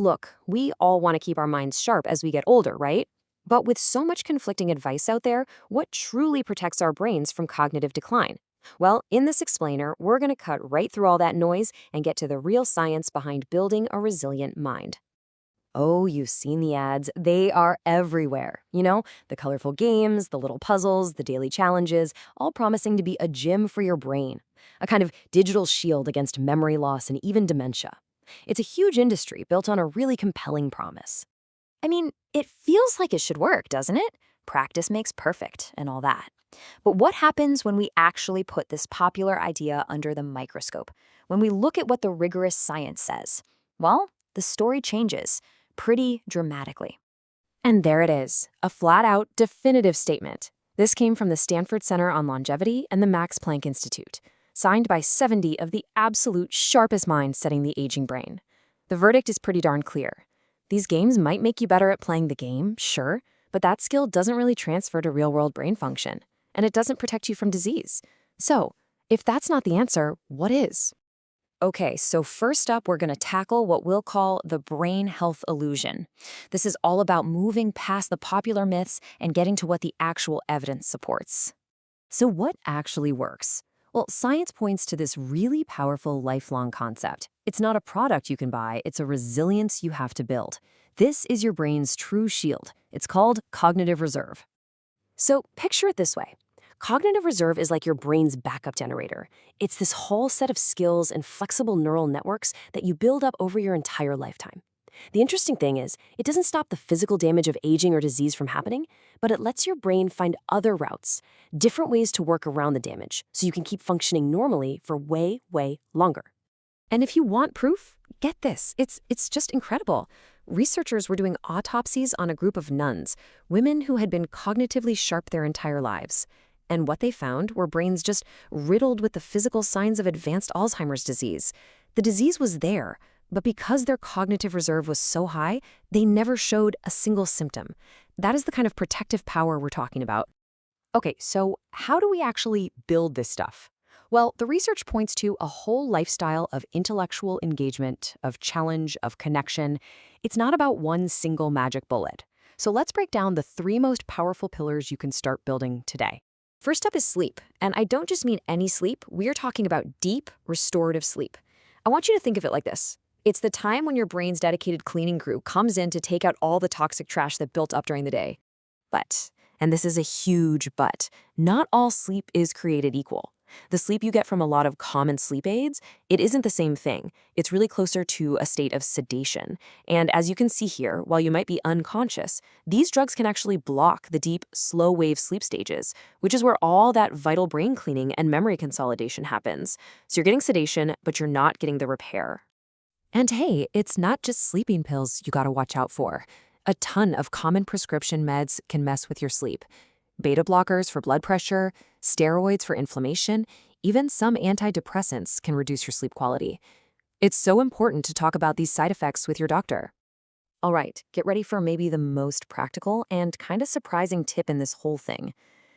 Look, we all want to keep our minds sharp as we get older, right? But with so much conflicting advice out there, what truly protects our brains from cognitive decline? Well, in this explainer, we're going to cut right through all that noise and get to the real science behind building a resilient mind. Oh, you've seen the ads. They are everywhere. The colorful games, the little puzzles, the daily challenges, all promising to be a gym for your brain, a kind of digital shield against memory loss and even dementia. It's a huge industry built on a really compelling promise. I mean, it feels like it should work, doesn't it? Practice makes perfect and all that. But what happens when we actually put this popular idea under the microscope? When we look at what the rigorous science says? Well, the story changes pretty dramatically. And there it is, a flat-out, definitive statement. This came from the Stanford Center on Longevity and the Max Planck Institute, signed by 70 of the absolute sharpest minds studying the aging brain. The verdict is pretty darn clear. These games might make you better at playing the game, sure, but that skill doesn't really transfer to real-world brain function, and it doesn't protect you from disease. So, if that's not the answer, what is? Okay, so first up, we're going to tackle what we'll call the brain health illusion. This is all about moving past the popular myths and getting to what the actual evidence supports. So what actually works? Well, science points to this really powerful lifelong concept. It's not a product you can buy, it's a resilience you have to build. This is your brain's true shield. It's called cognitive reserve. So picture it this way. Cognitive reserve is like your brain's backup generator. It's this whole set of skills and flexible neural networks that you build up over your entire lifetime. The interesting thing is, it doesn't stop the physical damage of aging or disease from happening, but it lets your brain find other routes, different ways to work around the damage, so you can keep functioning normally for way, way longer. And if you want proof, get this. It's just incredible. Researchers were doing autopsies on a group of nuns, women who had been cognitively sharp their entire lives. And what they found were brains just riddled with the physical signs of advanced Alzheimer's disease. The disease was there, but because their cognitive reserve was so high, they never showed a single symptom. That is the kind of protective power we're talking about. Okay, so how do we actually build this stuff? Well, the research points to a whole lifestyle of intellectual engagement, of challenge, of connection. It's not about one single magic bullet. So let's break down the 3 most powerful pillars you can start building today. First up is sleep, and I don't just mean any sleep, we're talking about deep, restorative sleep. I want you to think of it like this. It's the time when your brain's dedicated cleaning crew comes in to take out all the toxic trash that built up during the day. But, and this is a huge but, not all sleep is created equal. The sleep you get from a lot of common sleep aids, it isn't the same thing. It's really closer to a state of sedation. And as you can see here, while you might be unconscious, these drugs can actually block the deep, slow-wave sleep stages, which is where all that vital brain cleaning and memory consolidation happens. So you're getting sedation, but you're not getting the repair. And hey, it's not just sleeping pills you gotta watch out for. A ton of common prescription meds can mess with your sleep. Beta blockers for blood pressure, steroids for inflammation, even some antidepressants can reduce your sleep quality. It's so important to talk about these side effects with your doctor. All right, get ready for maybe the most practical and kind of surprising tip in this whole thing.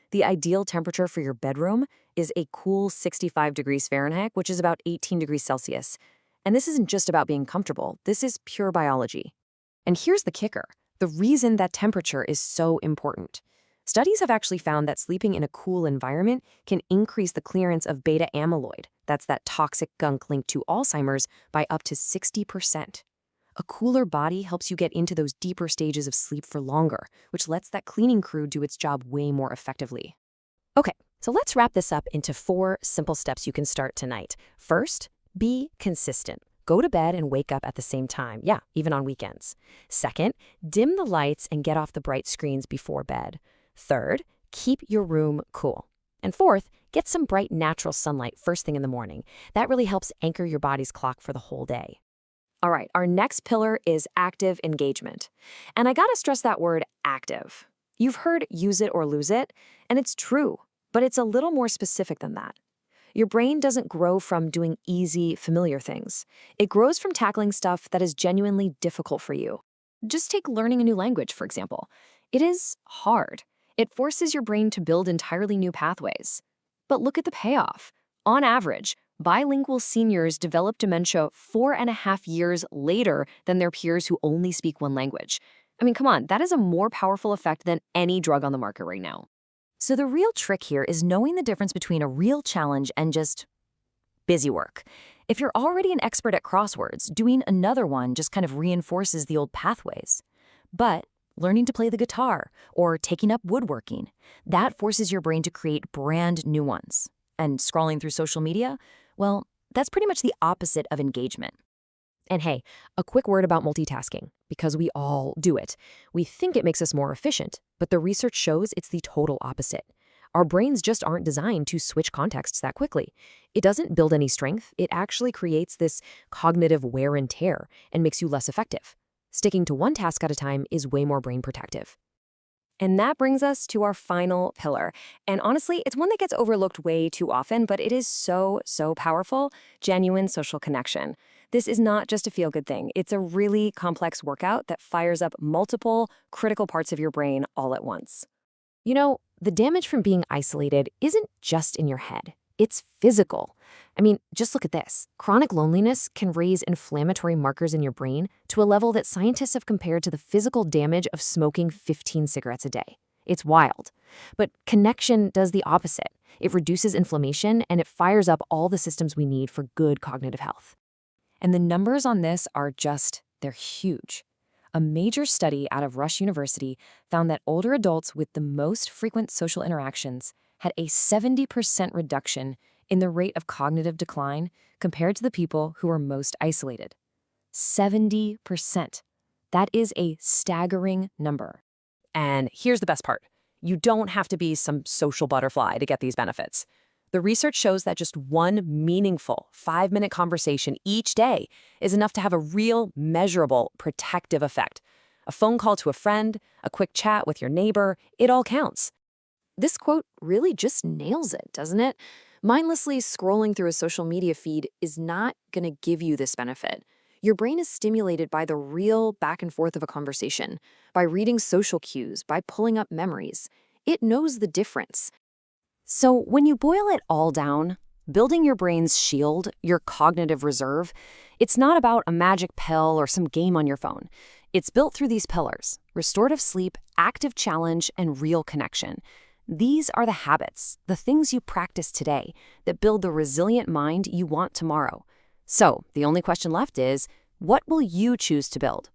The ideal temperature for your bedroom is a cool 65 degrees Fahrenheit, which is about 18 degrees Celsius. And this isn't just about being comfortable, this is pure biology. And here's the kicker, the reason that temperature is so important. Studies have actually found that sleeping in a cool environment can increase the clearance of beta-amyloid, that's that toxic gunk linked to Alzheimer's, by up to 60%. A cooler body helps you get into those deeper stages of sleep for longer, which lets that cleaning crew do its job way more effectively. Okay, so let's wrap this up into 4 simple steps you can start tonight. First, be consistent. Go to bed and wake up at the same time, yeah, even on weekends. Second, dim the lights and get off the bright screens before bed. Third, keep your room cool. And fourth, get some bright natural sunlight first thing in the morning. That really helps anchor your body's clock for the whole day. All right, our next pillar is active engagement. And I gotta stress that word active. You've heard use it or lose it, and it's true, but it's a little more specific than that. Your brain doesn't grow from doing easy, familiar things. It grows from tackling stuff that is genuinely difficult for you. Just take learning a new language, for example. It is hard. It forces your brain to build entirely new pathways. But look at the payoff. On average, Bilingual seniors develop dementia 4.5 years later than their peers who only speak one language. I mean, come on, that is a more powerful effect than any drug on the market right now. So the real trick here is knowing the difference between a real challenge and just busy work. If you're already an expert at crosswords, doing another one just kind of reinforces the old pathways. But learning to play the guitar or taking up woodworking, that forces your brain to create brand new ones. And scrolling through social media, well, that's pretty much the opposite of engagement. And hey, a quick word about multitasking, because we all do it. We think it makes us more efficient, but the research shows it's the total opposite. Our brains just aren't designed to switch contexts that quickly. It doesn't build any strength, it actually creates this cognitive wear and tear and makes you less effective. Sticking to one task at a time is way more brain protective. And that brings us to our final pillar. And honestly, it's one that gets overlooked way too often, but it is so powerful: genuine social connection. This is not just a feel-good thing. It's a really complex workout that fires up multiple critical parts of your brain all at once. You know, the damage from being isolated isn't just in your head. It's physical. I mean, just look at this. Chronic loneliness can raise inflammatory markers in your brain to a level that scientists have compared to the physical damage of smoking 15 cigarettes a day. It's wild. But connection does the opposite. It reduces inflammation and it fires up all the systems we need for good cognitive health. And the numbers on this are they're huge. A major study out of Rush University found that older adults with the most frequent social interactions had a 70% reduction in the rate of cognitive decline compared to the people who were most isolated. 70%. That is a staggering number. And here's the best part. You don't have to be some social butterfly to get these benefits. The research shows that just one meaningful 5-minute conversation each day is enough to have a real, measurable, protective effect. A phone call to a friend, a quick chat with your neighbor, it all counts. This quote really just nails it, doesn't it? Mindlessly scrolling through a social media feed is not going to give you this benefit. Your brain is stimulated by the real back and forth of a conversation, by reading social cues, by pulling up memories. It knows the difference. So when you boil it all down, building your brain's shield, your cognitive reserve, it's not about a magic pill or some game on your phone. It's built through these pillars: restorative sleep, active challenge, and real connection. These are the habits, the things you practice today, that build the resilient mind you want tomorrow. So the only question left is, what will you choose to build?